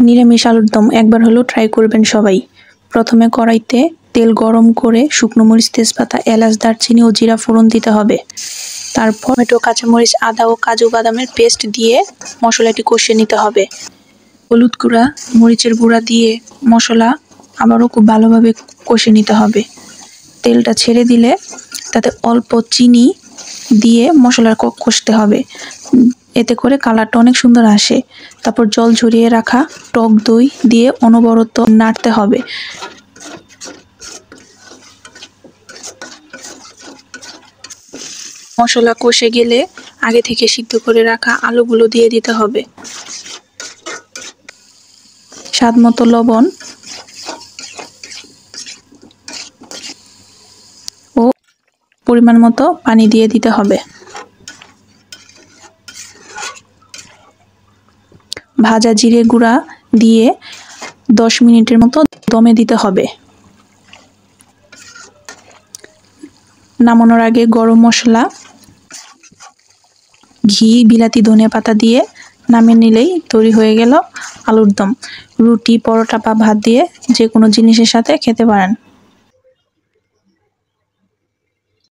নিরামিষ আলুর দম একবার হলেও ট্রাই করবেন সবাই। প্রথমে কড়াইতে তেল গরম করে শুকনো মরিচ, তেজপাতা, এলাচ, দারচিনি ও জিরা ফোড়ন দিতে হবে। তারপর টমেটো, কাঁচামরিচ, আদা ও কাজু বাদামের পেস্ট দিয়ে মশলাটি কষিয়ে নিতে হবে। হলুদ গুঁড়া, মরিচের গুঁড়া দিয়ে মশলা আবারও খুব ভালোভাবে কষে নিতে হবে। তেলটা ছেড়ে দিলে তাতে অল্প চিনি দিয়ে মশলা কষতে হবে, এতে করে কালারটা অনেক সুন্দর আসে। তারপর জল ঝরিয়ে রাখা টক দই দিয়ে অনবরত নাড়তে হবে। মশলা কষে গেলে আগে থেকে সিদ্ধ করে রাখা আলুগুলো দিয়ে দিতে হবে। স্বাদ মতো লবণ ও পরিমাণ মতো পানি দিয়ে দিতে হবে। ভাজা জিরে গুঁড়া দিয়ে 10 মিনিটের মতো দমে দিতে হবে। নামানোর আগে গরম মশলা, ঘি, বিলাতি, ধনিয়া পাতা দিয়ে নামিয়ে নিলেই তৈরি হয়ে গেল আলুর দম। রুটি, পরোটা বা ভাত দিয়ে যে কোনো জিনিসের সাথে খেতে পারেন।